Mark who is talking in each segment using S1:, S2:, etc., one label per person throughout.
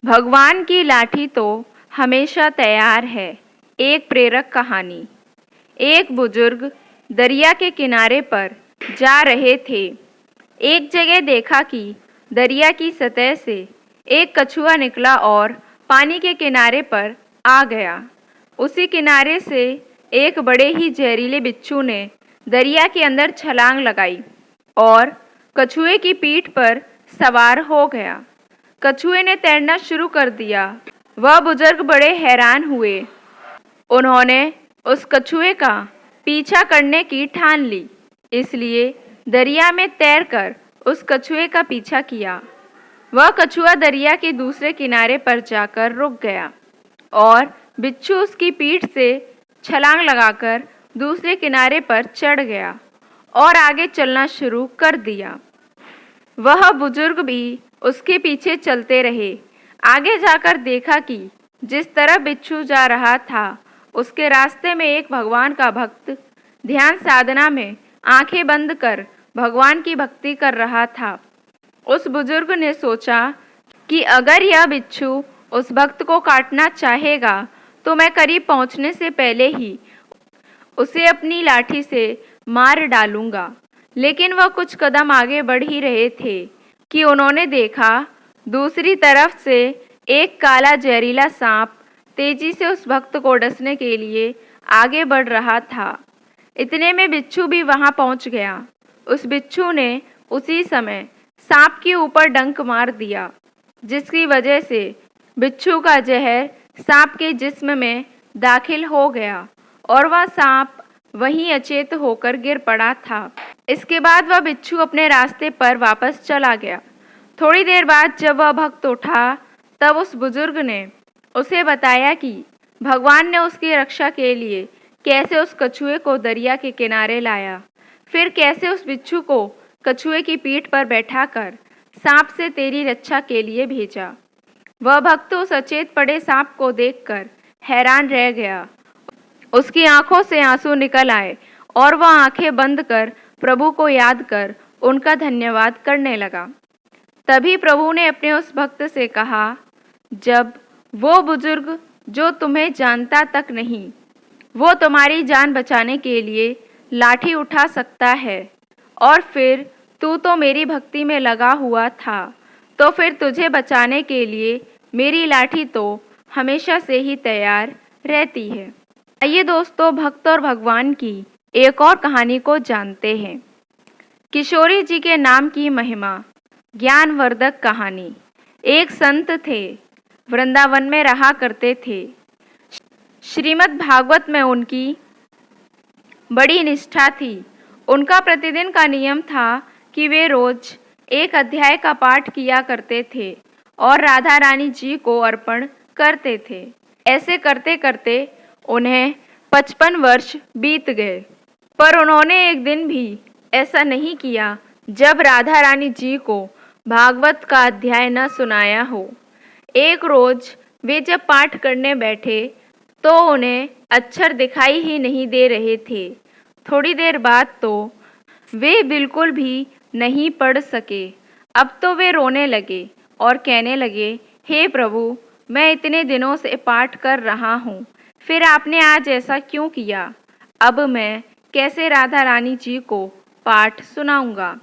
S1: भगवान की लाठी तो हमेशा तैयार है। एक प्रेरक कहानी। एक बुजुर्ग दरिया के किनारे पर जा रहे थे। एक जगह देखा कि दरिया की सतह से एक कछुआ निकला और पानी के किनारे पर आ गया। उसी किनारे से एक बड़े ही जहरीले बिच्छू ने दरिया के अंदर छलांग लगाई और कछुए की पीठ पर सवार हो गया। कछुए ने तैरना शुरू कर दिया। वह बुजुर्ग बड़े हैरान हुए। उन्होंने उस कछुए का पीछा करने की ठान ली, इसलिए दरिया में तैरकर उस कछुए का पीछा किया। वह कछुआ दरिया के दूसरे किनारे पर जाकर रुक गया और बिच्छू उसकी पीठ से छलांग लगाकर दूसरे किनारे पर चढ़ गया और आगे चलना शुरू कर दिया। वह बुजुर्ग भी उसके पीछे चलते रहे। आगे जाकर देखा कि जिस तरफ बिच्छू जा रहा था, उसके रास्ते में एक भगवान का भक्त ध्यान साधना में आंखें बंद कर भगवान की भक्ति कर रहा था। उस बुजुर्ग ने सोचा कि अगर यह बिच्छू उस भक्त को काटना चाहेगा तो मैं करीब पहुंचने से पहले ही उसे अपनी लाठी से मार डालूंगा। लेकिन वह कुछ कदम आगे बढ़ ही रहे थे कि उन्होंने देखा दूसरी तरफ से एक काला जहरीला सांप तेजी से उस भक्त को डसने के लिए आगे बढ़ रहा था। इतने में बिच्छू भी वहां पहुंच गया। उस बिच्छू ने उसी समय सांप के ऊपर डंक मार दिया, जिसकी वजह से बिच्छू का जहर सांप के जिस्म में दाखिल हो गया और वह सांप वहीं अचेत होकर गिर पड़ा था। इसके बाद वह बिच्छू अपने रास्ते पर वापस चला गया। थोड़ी देर बाद जब वह भक्त उठा, तब उस बुजुर्ग ने उसे बताया कि भगवान ने उसकी रक्षा के लिए कैसे उस कछुए को दरिया के किनारे लाया, फिर कैसे उस बिच्छू को कछुए की पीठ पर बैठाकर सांप से तेरी रक्षा के लिए भेजा। वह भक्त उस अचेत पड़े सांप को देखकर हैरान रह गया। उसकी आंखों से आंसू निकल आए और वह आंखें बंद कर प्रभु को याद कर उनका धन्यवाद करने लगा। तभी प्रभु ने अपने उस भक्त से कहा, जब वो बुजुर्ग जो तुम्हें जानता तक नहीं, वो तुम्हारी जान बचाने के लिए लाठी उठा सकता है, और फिर तू तो मेरी भक्ति में लगा हुआ था, तो फिर तुझे बचाने के लिए मेरी लाठी तो हमेशा से ही तैयार रहती है। आइए दोस्तों, भक्त और भगवान की एक और कहानी को जानते हैं। किशोरी जी के नाम की महिमा। ज्ञानवर्धक कहानी। एक संत थे, वृंदावन में रहा करते थे। श्रीमद् भागवत में उनकी बड़ी निष्ठा थी। उनका प्रतिदिन का नियम था कि वे रोज एक अध्याय का पाठ किया करते थे और राधा रानी जी को अर्पण करते थे। ऐसे करते करते उन्हें 55 वर्ष बीत गए, पर उन्होंने एक दिन भी ऐसा नहीं किया जब राधा रानी जी को भागवत का अध्याय न सुनाया हो। एक रोज वे जब पाठ करने बैठे तो उन्हें अक्षर दिखाई ही नहीं दे रहे थे। थोड़ी देर बाद तो वे बिल्कुल भी नहीं पढ़ सके। अब तो वे रोने लगे और कहने लगे, हे प्रभु, मैं इतने दिनों से पाठ कर रहा हूँ, फिर आपने आज ऐसा क्यों किया? अब मैं कैसे राधा रानी जी को पाठ सुनाऊंगा?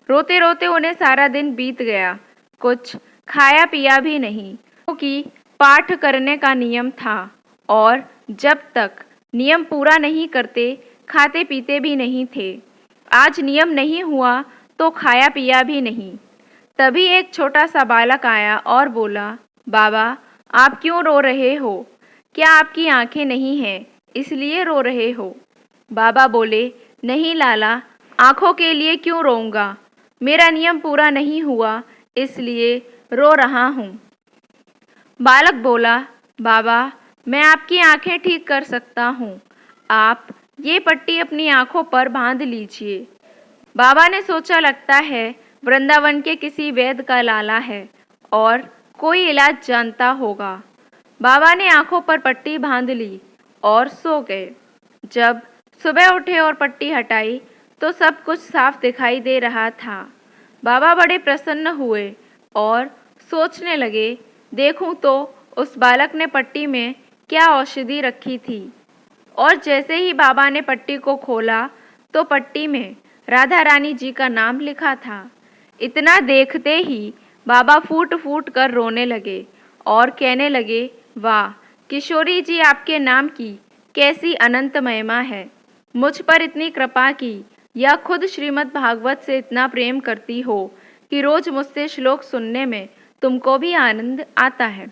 S1: रोते रोते उन्हें सारा दिन बीत गया। कुछ खाया पिया भी नहीं, क्योंकि पाठ करने का नियम था और जब तक नियम पूरा नहीं करते खाते पीते भी नहीं थे। आज नियम नहीं हुआ तो खाया पिया भी नहीं। तभी एक छोटा सा बालक आया और बोला, बाबा, आप क्यों रो रहे हो? क्या आपकी आंखें नहीं हैं इसलिए रो रहे हो? बाबा बोले, नहीं लाला, आंखों के लिए क्यों रोऊंगा? मेरा नियम पूरा नहीं हुआ इसलिए रो रहा हूँ। बालक बोला, बाबा, मैं आपकी आंखें ठीक कर सकता हूँ, आप ये पट्टी अपनी आंखों पर बांध लीजिए। बाबा ने सोचा, लगता है वृंदावन के किसी वैद्य का लाला है और कोई इलाज जानता होगा। बाबा ने आंखों पर पट्टी बांध ली और सो गए। जब सुबह उठे और पट्टी हटाई तो सब कुछ साफ दिखाई दे रहा था। बाबा बड़े प्रसन्न हुए और सोचने लगे देखूं तो उस बालक ने पट्टी में क्या औषधि रखी थी, और जैसे ही बाबा ने पट्टी को खोला तो पट्टी में राधा रानी जी का नाम लिखा था। इतना देखते ही बाबा फूट फूट कर रोने लगे और कहने लगे, वाह किशोरी जी, आपके नाम की कैसी अनंत महिमा है। मुझ पर इतनी कृपा की, या खुद श्रीमद् भागवत से इतना प्रेम करती हो कि रोज मुझसे श्लोक सुनने में तुमको भी आनंद आता है।